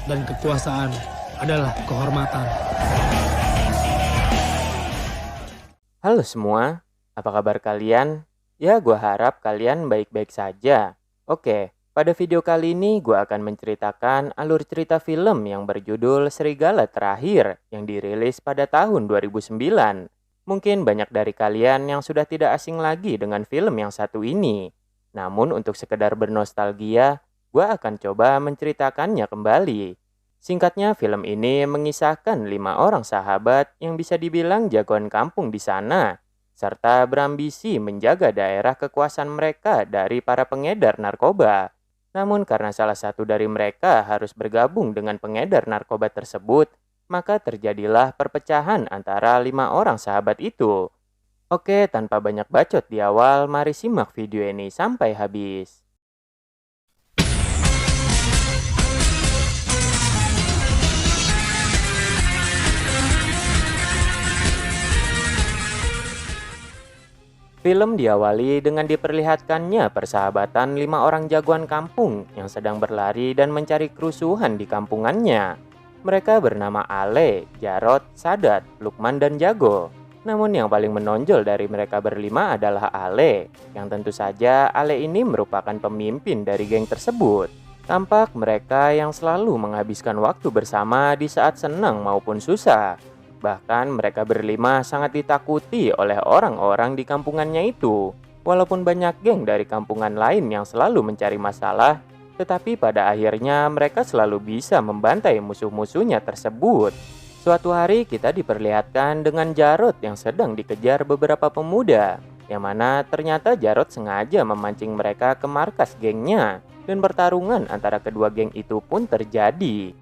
dan kekuasaan adalah kehormatan. Halo semua, apa kabar kalian? Ya, gua harap kalian baik-baik saja. Oke, pada video kali ini gua akan menceritakan alur cerita film yang berjudul Serigala Terakhir yang dirilis pada tahun 2009. Mungkin banyak dari kalian yang sudah tidak asing lagi dengan film yang satu ini. Namun untuk sekedar bernostalgia, gua akan coba menceritakannya kembali. Singkatnya, film ini mengisahkan 5 orang sahabat yang bisa dibilang jagoan kampung di sana, serta berambisi menjaga daerah kekuasaan mereka dari para pengedar narkoba. Namun karena salah satu dari mereka harus bergabung dengan pengedar narkoba tersebut, maka terjadilah perpecahan antara 5 orang sahabat itu. Oke, tanpa banyak bacot di awal, mari simak video ini sampai habis. Film diawali dengan diperlihatkannya persahabatan 5 orang jagoan kampung yang sedang berlari dan mencari kerusuhan di kampungannya. Mereka bernama Ale, Jarot, Sadat, Lukman, dan Jago. Namun yang paling menonjol dari mereka berlima adalah Ale, yang tentu saja Ale ini merupakan pemimpin dari geng tersebut. Tampak mereka yang selalu menghabiskan waktu bersama di saat senang maupun susah. Bahkan mereka berlima sangat ditakuti oleh orang-orang di kampungannya itu. Walaupun banyak geng dari kampungan lain yang selalu mencari masalah, tetapi pada akhirnya mereka selalu bisa membantai musuh-musuhnya tersebut. Suatu hari kita diperlihatkan dengan Jarot yang sedang dikejar beberapa pemuda, yang mana ternyata Jarot sengaja memancing mereka ke markas gengnya, dan pertarungan antara kedua geng itu pun terjadi.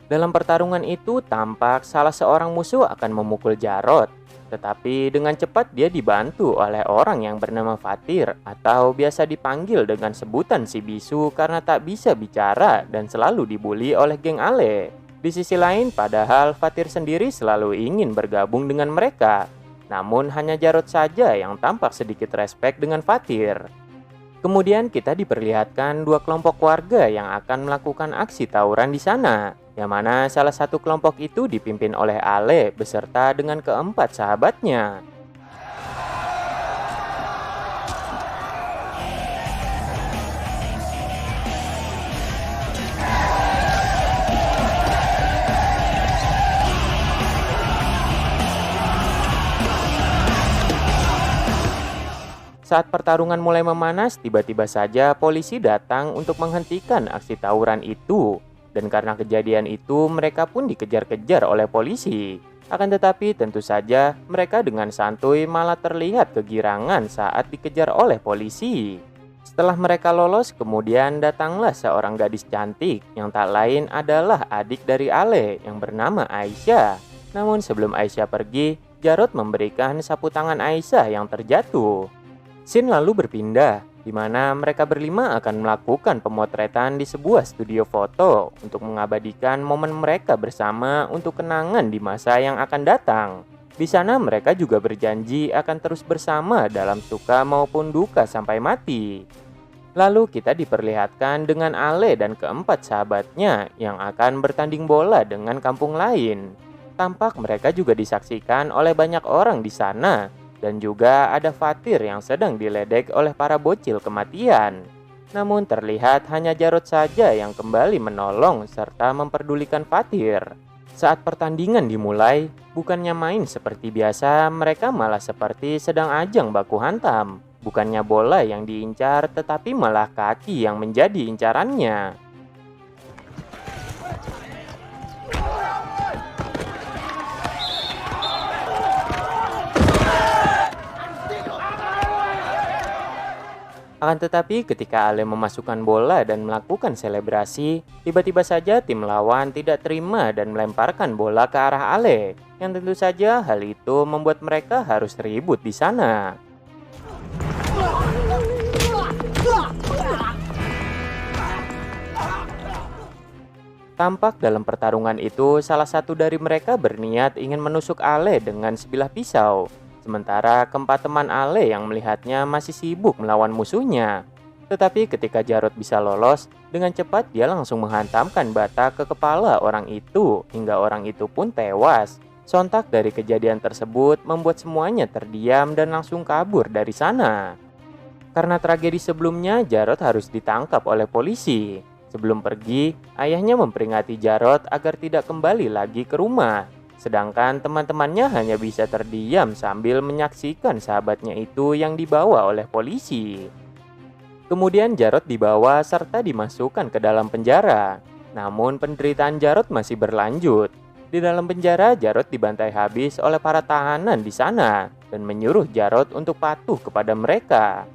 Dalam pertarungan itu tampak salah seorang musuh akan memukul Jarot, tetapi dengan cepat dia dibantu oleh orang yang bernama Fatir atau biasa dipanggil dengan sebutan si bisu karena tak bisa bicara dan selalu dibully oleh geng Ale. Di sisi lain, padahal Fatir sendiri selalu ingin bergabung dengan mereka, namun hanya Jarot saja yang tampak sedikit respek dengan Fatir. Kemudian kita diperlihatkan 2 kelompok warga yang akan melakukan aksi tawuran di sana, yang mana salah satu kelompok itu dipimpin oleh Ale beserta dengan keempat sahabatnya. Saat pertarungan mulai memanas, tiba-tiba saja polisi datang untuk menghentikan aksi tawuran itu. Dan karena kejadian itu, mereka pun dikejar-kejar oleh polisi. Akan tetapi tentu saja mereka dengan santuy malah terlihat kegirangan saat dikejar oleh polisi. Setelah mereka lolos, kemudian datanglah seorang gadis cantik yang tak lain adalah adik dari Ale yang bernama Aisyah. Namun sebelum Aisyah pergi, Jarot memberikan sapu tangan Aisyah yang terjatuh. Scene lalu berpindah, di mana mereka berlima akan melakukan pemotretan di sebuah studio foto untuk mengabadikan momen mereka bersama untuk kenangan di masa yang akan datang. Di sana mereka juga berjanji akan terus bersama dalam suka maupun duka sampai mati. Lalu kita diperlihatkan dengan Ale dan keempat sahabatnya yang akan bertanding bola dengan kampung lain. Tampak mereka juga disaksikan oleh banyak orang di sana. Dan juga ada Fatir yang sedang diledek oleh para bocil kematian. Namun terlihat hanya Jarot saja yang kembali menolong serta memperdulikan Fatir. Saat pertandingan dimulai, bukannya main seperti biasa, mereka malah seperti sedang ajang baku hantam. Bukannya bola yang diincar, tetapi malah kaki yang menjadi incarannya. Akan tetapi ketika Ale memasukkan bola dan melakukan selebrasi, tiba-tiba saja tim lawan tidak terima dan melemparkan bola ke arah Ale. Yang tentu saja hal itu membuat mereka harus ribut di sana. Tampak dalam pertarungan itu salah satu dari mereka berniat ingin menusuk Ale dengan sebilah pisau. Sementara keempat teman Ale yang melihatnya masih sibuk melawan musuhnya. Tetapi ketika Jarod bisa lolos, dengan cepat dia langsung menghantamkan bata ke kepala orang itu hingga orang itu pun tewas. Sontak dari kejadian tersebut membuat semuanya terdiam dan langsung kabur dari sana. Karena tragedi sebelumnya, Jarod harus ditangkap oleh polisi. Sebelum pergi, ayahnya memperingati Jarod agar tidak kembali lagi ke rumah. Sedangkan teman-temannya hanya bisa terdiam sambil menyaksikan sahabatnya itu yang dibawa oleh polisi. Kemudian Jarod dibawa serta dimasukkan ke dalam penjara. Namun penderitaan Jarod masih berlanjut. Di dalam penjara, Jarod dibantai habis oleh para tahanan di sana dan menyuruh Jarod untuk patuh kepada mereka.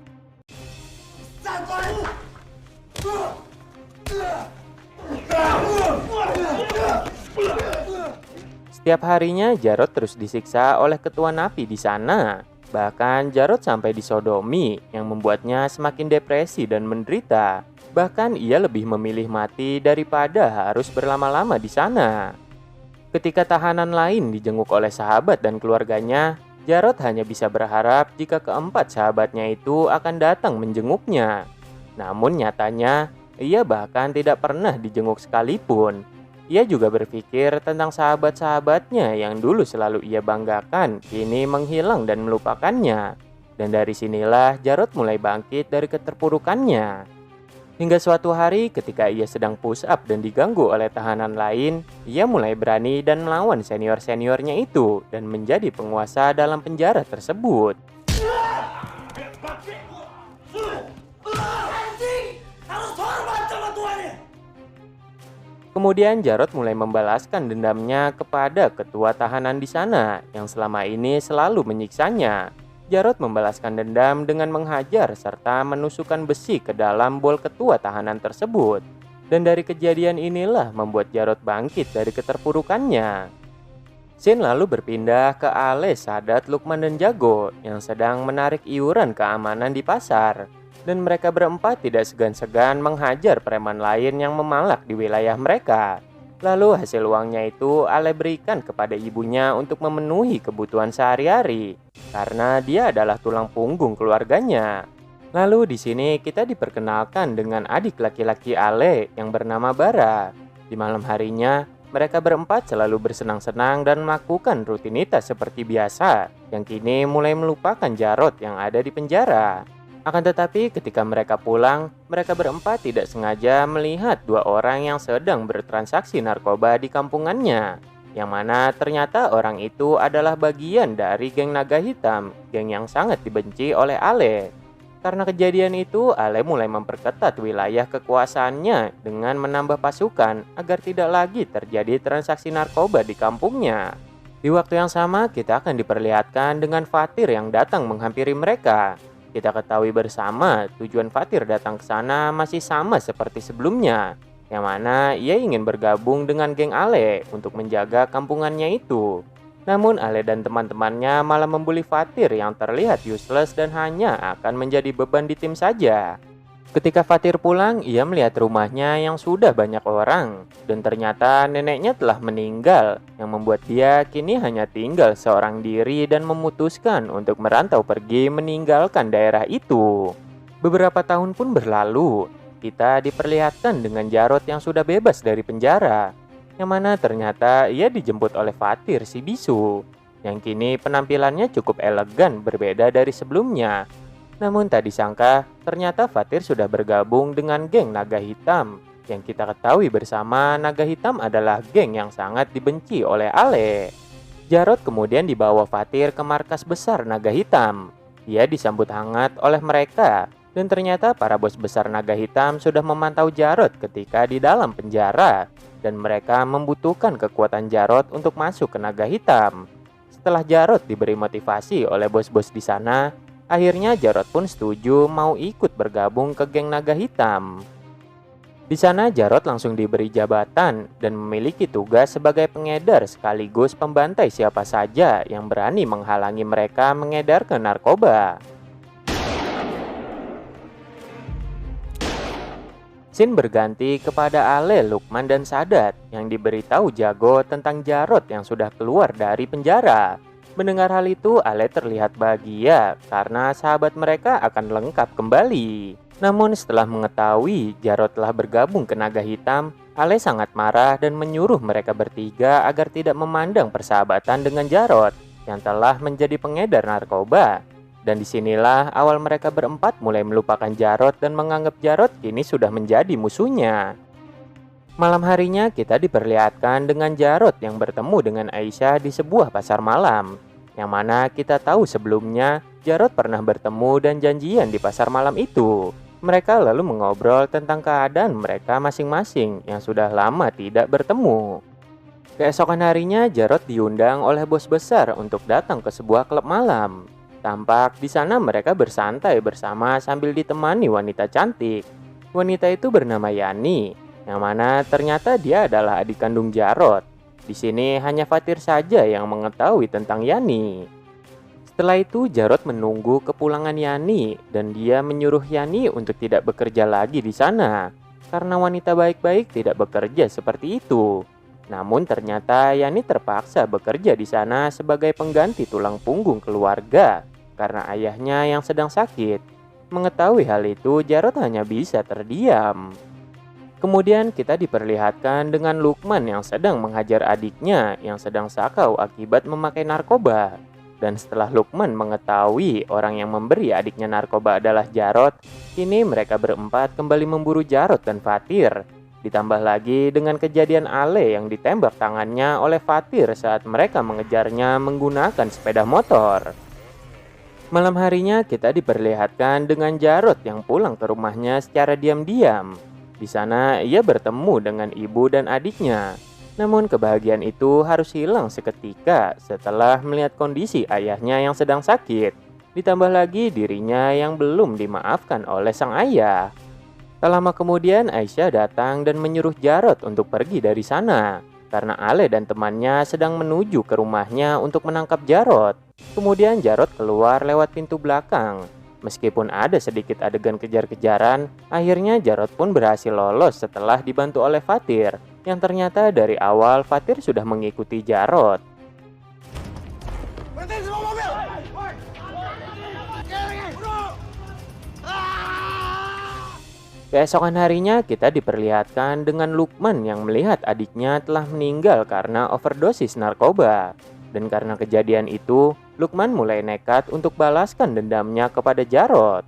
Setiap harinya Jarod terus disiksa oleh ketua napi di sana. Bahkan Jarod sampai disodomi yang membuatnya semakin depresi dan menderita. Bahkan ia lebih memilih mati daripada harus berlama-lama di sana. Ketika tahanan lain dijenguk oleh sahabat dan keluarganya, Jarod hanya bisa berharap jika keempat sahabatnya itu akan datang menjenguknya. Namun nyatanya, ia bahkan tidak pernah dijenguk sekalipun. Ia juga berpikir tentang sahabat-sahabatnya yang dulu selalu ia banggakan, kini menghilang dan melupakannya. Dan dari sinilah Jarod mulai bangkit dari keterpurukannya. Hingga suatu hari ketika ia sedang push up dan diganggu oleh tahanan lain, ia mulai berani dan melawan senior-seniornya itu dan menjadi penguasa dalam penjara tersebut. Kemudian Jarod mulai membalaskan dendamnya kepada ketua tahanan di sana yang selama ini selalu menyiksanya. Jarod membalaskan dendam dengan menghajar serta menusukkan besi ke dalam bol ketua tahanan tersebut. Dan dari kejadian inilah membuat Jarod bangkit dari keterpurukannya. Scene lalu berpindah ke Ale, Sadat, Lukman, dan Jago yang sedang menarik iuran keamanan di pasar. Dan mereka berempat tidak segan-segan menghajar preman lain yang memalak di wilayah mereka. Lalu hasil uangnya itu Ale berikan kepada ibunya untuk memenuhi kebutuhan sehari-hari, karena dia adalah tulang punggung keluarganya. Lalu di sini kita diperkenalkan dengan adik laki-laki Ale yang bernama Bara. Di malam harinya, mereka berempat selalu bersenang-senang dan melakukan rutinitas seperti biasa, yang kini mulai melupakan Jarod yang ada di penjara. Akan tetapi ketika mereka pulang, mereka berempat tidak sengaja melihat dua orang yang sedang bertransaksi narkoba di kampungannya. Yang mana ternyata orang itu adalah bagian dari geng Naga Hitam, geng yang sangat dibenci oleh Ale. Karena kejadian itu, Ale mulai memperketat wilayah kekuasaannya dengan menambah pasukan agar tidak lagi terjadi transaksi narkoba di kampungnya. Di waktu yang sama, kita akan diperlihatkan dengan Fatir yang datang menghampiri mereka. Kita ketahui bersama tujuan Fatir datang ke sana masih sama seperti sebelumnya, yang mana ia ingin bergabung dengan geng Ale untuk menjaga kampungannya itu. Namun Ale dan teman-temannya malah membuli Fatir yang terlihat useless dan hanya akan menjadi beban di tim saja. Ketika Fatir pulang, ia melihat rumahnya yang sudah banyak orang, dan ternyata neneknya telah meninggal, yang membuat dia kini hanya tinggal seorang diri dan memutuskan untuk merantau pergi meninggalkan daerah itu. Beberapa tahun pun berlalu, kita diperlihatkan dengan Jarod yang sudah bebas dari penjara, yang mana ternyata ia dijemput oleh Fatir si bisu, yang kini penampilannya cukup elegan berbeda dari sebelumnya. Namun tak disangka, ternyata Fatir sudah bergabung dengan geng Naga Hitam. Yang kita ketahui bersama, Naga Hitam adalah geng yang sangat dibenci oleh Ale. Jarod kemudian dibawa Fatir ke markas besar Naga Hitam. Ia disambut hangat oleh mereka. Dan ternyata para bos besar Naga Hitam sudah memantau Jarod ketika di dalam penjara. Dan mereka membutuhkan kekuatan Jarod untuk masuk ke Naga Hitam. Setelah Jarod diberi motivasi oleh bos-bos di sana, akhirnya Jarod pun setuju mau ikut bergabung ke geng Naga Hitam. Di sana Jarod langsung diberi jabatan dan memiliki tugas sebagai pengedar sekaligus pembantai siapa saja yang berani menghalangi mereka mengedarkan narkoba. Scene berganti kepada Ale, Lukman, dan Sadat yang diberitahu Jago tentang Jarod yang sudah keluar dari penjara. Mendengar hal itu, Ale terlihat bahagia karena sahabat mereka akan lengkap kembali. Namun setelah mengetahui Jarod telah bergabung ke Naga Hitam, Ale sangat marah dan menyuruh mereka bertiga agar tidak memandang persahabatan dengan Jarod yang telah menjadi pengedar narkoba. Dan disinilah awal mereka berempat mulai melupakan Jarod dan menganggap Jarod kini sudah menjadi musuhnya. Malam harinya kita diperlihatkan dengan Jarod yang bertemu dengan Aisyah di sebuah pasar malam. Yang mana kita tahu sebelumnya Jarod pernah bertemu dan janjian di pasar malam itu. Mereka lalu mengobrol tentang keadaan mereka masing-masing yang sudah lama tidak bertemu. Keesokan harinya Jarod diundang oleh bos besar untuk datang ke sebuah klub malam. Tampak di sana mereka bersantai bersama sambil ditemani wanita cantik. Wanita itu bernama Yani, yang mana ternyata dia adalah adik kandung Jarod. Di sini hanya Fatir saja yang mengetahui tentang Yani. Setelah itu Jarod menunggu kepulangan Yani dan dia menyuruh Yani untuk tidak bekerja lagi di sana karena wanita baik-baik tidak bekerja seperti itu. Namun ternyata Yani terpaksa bekerja di sana sebagai pengganti tulang punggung keluarga karena ayahnya yang sedang sakit. Mengetahui hal itu, Jarod hanya bisa terdiam. Kemudian kita diperlihatkan dengan Lukman yang sedang menghajar adiknya yang sedang sakau akibat memakai narkoba. Dan setelah Lukman mengetahui orang yang memberi adiknya narkoba adalah Jarod, kini mereka berempat kembali memburu Jarod dan Fatir. Ditambah lagi dengan kejadian Ale yang ditembak tangannya oleh Fatir saat mereka mengejarnya menggunakan sepeda motor. Malam harinya kita diperlihatkan dengan Jarod yang pulang ke rumahnya secara diam-diam. Di sana ia bertemu dengan ibu dan adiknya. Namun kebahagiaan itu harus hilang seketika setelah melihat kondisi ayahnya yang sedang sakit. Ditambah lagi dirinya yang belum dimaafkan oleh sang ayah. Tak lama kemudian Aisyah datang dan menyuruh Jarod untuk pergi dari sana karena Ale dan temannya sedang menuju ke rumahnya untuk menangkap Jarod. Kemudian Jarod keluar lewat pintu belakang. Meskipun ada sedikit adegan kejar-kejaran, akhirnya Jarod pun berhasil lolos setelah dibantu oleh Fatir, yang ternyata dari awal Fatir sudah mengikuti Jarod. Berhenti semua mobil! Keesokan harinya kita diperlihatkan dengan Lukman yang melihat adiknya telah meninggal karena overdosis narkoba. Dan karena kejadian itu, Lukman mulai nekat untuk balaskan dendamnya kepada Jarod.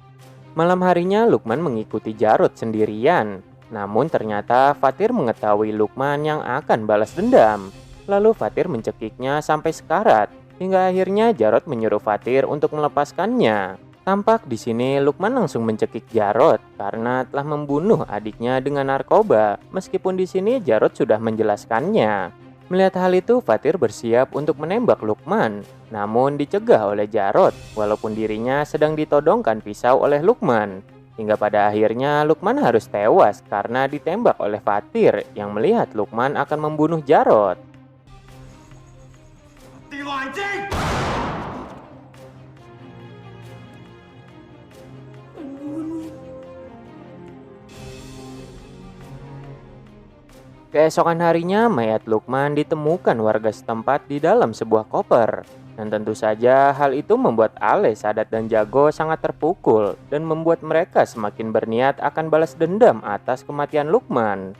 Malam harinya Lukman mengikuti Jarod sendirian. Namun ternyata Fatir mengetahui Lukman yang akan balas dendam. Lalu Fatir mencekiknya sampai sekarat, hingga akhirnya Jarod menyuruh Fatir untuk melepaskannya. Tampak di sini Lukman langsung mencekik Jarod karena telah membunuh adiknya dengan narkoba, meskipun di sini Jarod sudah menjelaskannya. Melihat hal itu, Fatir bersiap untuk menembak Lukman, namun dicegah oleh Jarod, walaupun dirinya sedang ditodongkan pisau oleh Lukman. Hingga pada akhirnya Lukman harus tewas karena ditembak oleh Fatir yang melihat Lukman akan membunuh Jarod. Keesokan harinya, mayat Lukman ditemukan warga setempat di dalam sebuah koper. Dan tentu saja hal itu membuat Ale, Sadat, dan Jago sangat terpukul dan membuat mereka semakin berniat akan balas dendam atas kematian Lukman.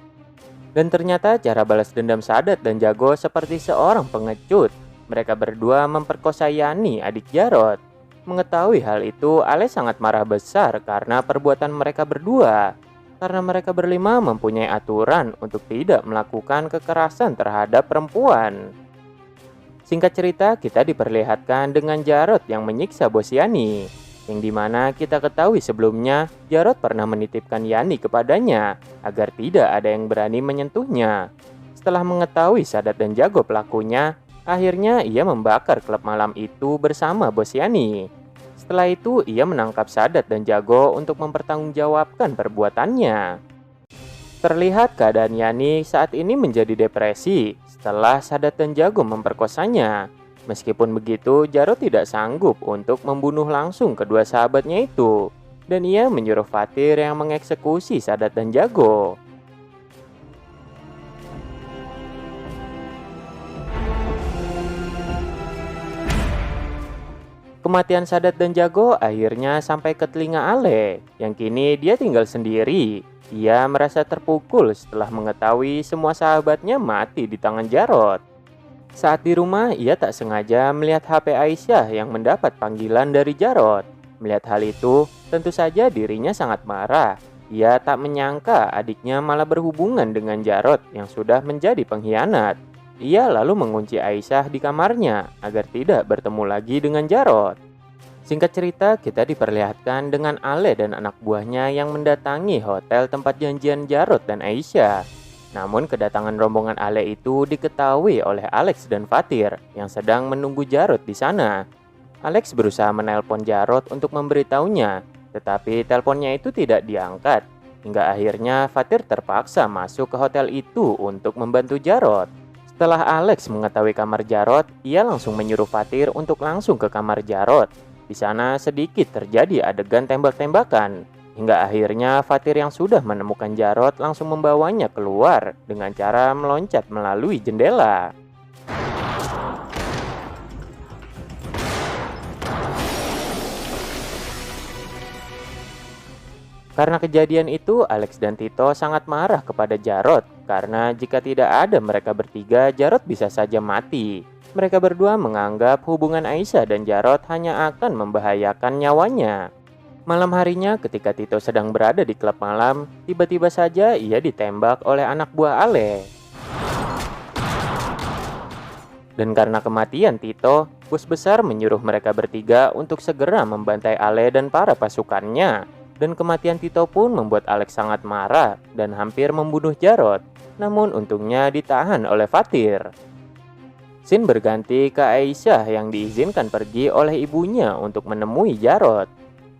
Dan ternyata cara balas dendam Sadat dan Jago seperti seorang pengecut. Mereka berdua memperkosa Yani, adik Jarod. Mengetahui hal itu, Ale sangat marah besar karena perbuatan mereka berdua. Karena mereka berlima mempunyai aturan untuk tidak melakukan kekerasan terhadap perempuan. Singkat cerita, kita diperlihatkan dengan Jarod yang menyiksa bos Yani, yang dimana kita ketahui sebelumnya Jarod pernah menitipkan Yani kepadanya agar tidak ada yang berani menyentuhnya. Setelah mengetahui Sadat dan Jago pelakunya, akhirnya ia membakar klub malam itu bersama bos Yani. Setelah itu, ia menangkap Sadat dan Jago untuk mempertanggungjawabkan perbuatannya. Terlihat keadaan Yani saat ini menjadi depresi setelah Sadat dan Jago memperkosanya. Meskipun begitu, Jarod tidak sanggup untuk membunuh langsung kedua sahabatnya itu. dan ia menyuruh Fatir yang mengeksekusi Sadat dan Jago. Kematian Sadat dan Jago akhirnya sampai ke telinga Ale, yang kini dia tinggal sendiri. Ia merasa terpukul setelah mengetahui semua sahabatnya mati di tangan Jarot. Saat di rumah, ia tak sengaja melihat HP Aisyah yang mendapat panggilan dari Jarot. Melihat hal itu, tentu saja dirinya sangat marah. Ia tak menyangka adiknya malah berhubungan dengan Jarot yang sudah menjadi pengkhianat. Ia lalu mengunci Aisyah di kamarnya agar tidak bertemu lagi dengan Jarot. Singkat cerita, kita diperlihatkan dengan Ale dan anak buahnya yang mendatangi hotel tempat janjian Jarot dan Aisyah. Namun kedatangan rombongan Ale itu diketahui oleh Alex dan Fatir yang sedang menunggu Jarot di sana. Alex berusaha menelpon Jarot untuk memberitahunya, tetapi teleponnya itu tidak diangkat. Hingga akhirnya Fatir terpaksa masuk ke hotel itu untuk membantu Jarot. Setelah Alex mengetahui kamar Jarot, ia langsung menyuruh Fatir untuk langsung ke kamar Jarot. Di sana sedikit terjadi adegan tembak-tembakan. Hingga akhirnya Fatir yang sudah menemukan Jarot langsung membawanya keluar dengan cara meloncat melalui jendela. Karena kejadian itu, Alex dan Tito sangat marah kepada Jarot karena jika tidak ada mereka bertiga, Jarot bisa saja mati. Mereka berdua menganggap hubungan Aisyah dan Jarot hanya akan membahayakan nyawanya. Malam harinya ketika Tito sedang berada di klub malam, tiba-tiba saja ia ditembak oleh anak buah Ale. Dan karena kematian Tito, bos besar menyuruh mereka bertiga untuk segera membantai Ale dan para pasukannya. Dan kematian Tito pun membuat Alex sangat marah dan hampir membunuh Jarot. Namun untungnya ditahan oleh Fatir. Scene berganti ke Aisyah yang diizinkan pergi oleh ibunya untuk menemui Jarot.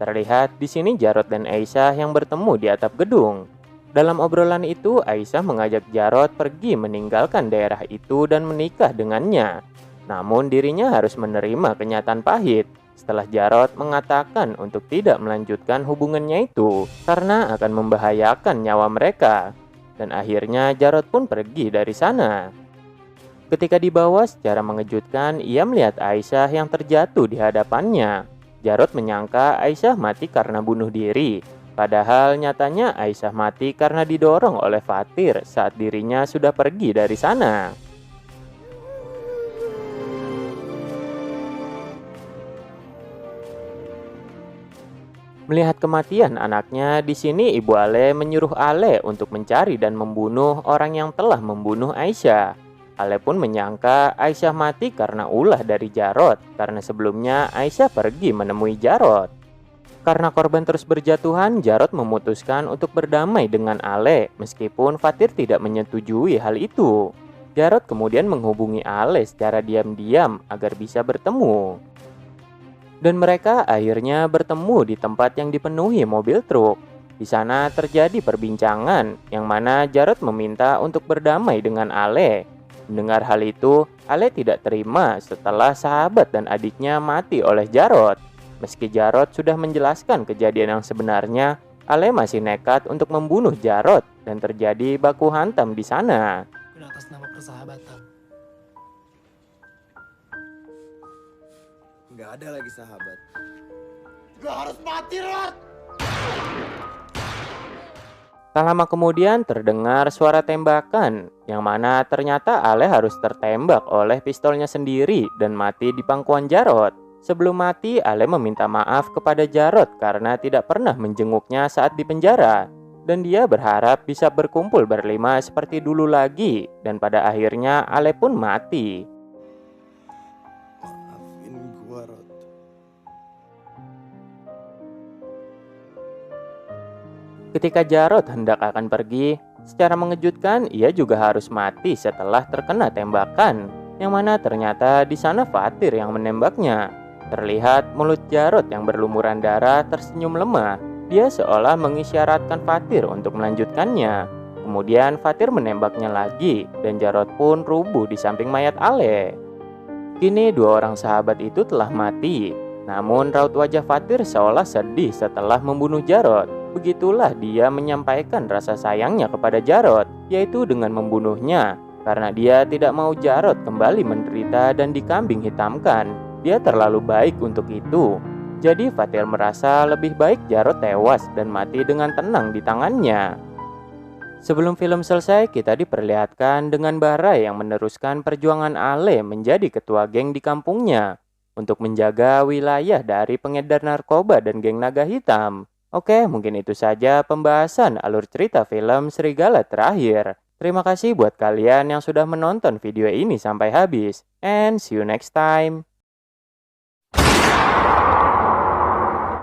Terlihat di sini Jarot dan Aisyah yang bertemu di atap gedung. Dalam obrolan itu, Aisyah mengajak Jarot pergi meninggalkan daerah itu dan menikah dengannya. Namun dirinya harus menerima kenyataan pahit setelah Jarot mengatakan untuk tidak melanjutkan hubungannya itu karena akan membahayakan nyawa mereka. Dan akhirnya Jarot pun pergi dari sana. Ketika dibawa secara mengejutkan, ia melihat Aisyah yang terjatuh di hadapannya. Jarot menyangka Aisyah mati karena bunuh diri. Padahal nyatanya Aisyah mati karena didorong oleh Fatir saat dirinya sudah pergi dari sana. Melihat kematian anaknya, di sini Ibu Ale menyuruh Ale untuk mencari dan membunuh orang yang telah membunuh Aisyah. Ale pun menyangka Aisyah mati karena ulah dari Jarot, karena sebelumnya Aisyah pergi menemui Jarot. Karena korban terus berjatuhan, Jarot memutuskan untuk berdamai dengan Ale, meskipun Fatir tidak menyetujui hal itu. Jarot kemudian menghubungi Ale secara diam-diam agar bisa bertemu. Dan mereka akhirnya bertemu di tempat yang dipenuhi mobil truk. Di sana terjadi perbincangan yang mana Jarot meminta untuk berdamai dengan Ale. Mendengar hal itu, Ale tidak terima setelah sahabat dan adiknya mati oleh Jarot. Meski Jarot sudah menjelaskan kejadian yang sebenarnya, Ale masih nekat untuk membunuh Jarot dan terjadi baku hantam di sana. Atas nama persahabatan. Gak ada lagi sahabat. Gak harus mati, Rod! Tak lama kemudian terdengar suara tembakan, yang mana ternyata Ale harus tertembak oleh pistolnya sendiri dan mati di pangkuan Jarot. Sebelum mati, Ale meminta maaf kepada Jarot karena tidak pernah menjenguknya saat di penjara. Dan dia berharap bisa berkumpul berlima seperti dulu lagi, dan pada akhirnya Ale pun mati. Maafin gua, Rod. Ketika Jarot hendak akan pergi, secara mengejutkan ia juga harus mati setelah terkena tembakan, yang mana ternyata di sana Fatir yang menembaknya. Terlihat mulut Jarot yang berlumuran darah tersenyum lemah. Dia seolah mengisyaratkan Fatir untuk melanjutkannya. Kemudian Fatir menembaknya lagi dan Jarot pun rubuh di samping mayat Ale. Kini dua orang sahabat itu telah mati. Namun raut wajah Fatir seolah sedih setelah membunuh Jarod. Begitulah dia menyampaikan rasa sayangnya kepada Jarod, yaitu dengan membunuhnya. Karena dia tidak mau Jarod kembali menderita dan dikambing hitamkan. Dia terlalu baik untuk itu. Jadi Fatir merasa lebih baik Jarod tewas dan mati dengan tenang di tangannya. Sebelum film selesai, kita diperlihatkan dengan Bara yang meneruskan perjuangan Ale menjadi ketua geng di kampungnya untuk menjaga wilayah dari pengedar narkoba dan geng naga hitam. Oke, mungkin itu saja pembahasan alur cerita film Serigala Terakhir. Terima kasih buat kalian yang sudah menonton video ini sampai habis. And see you next time.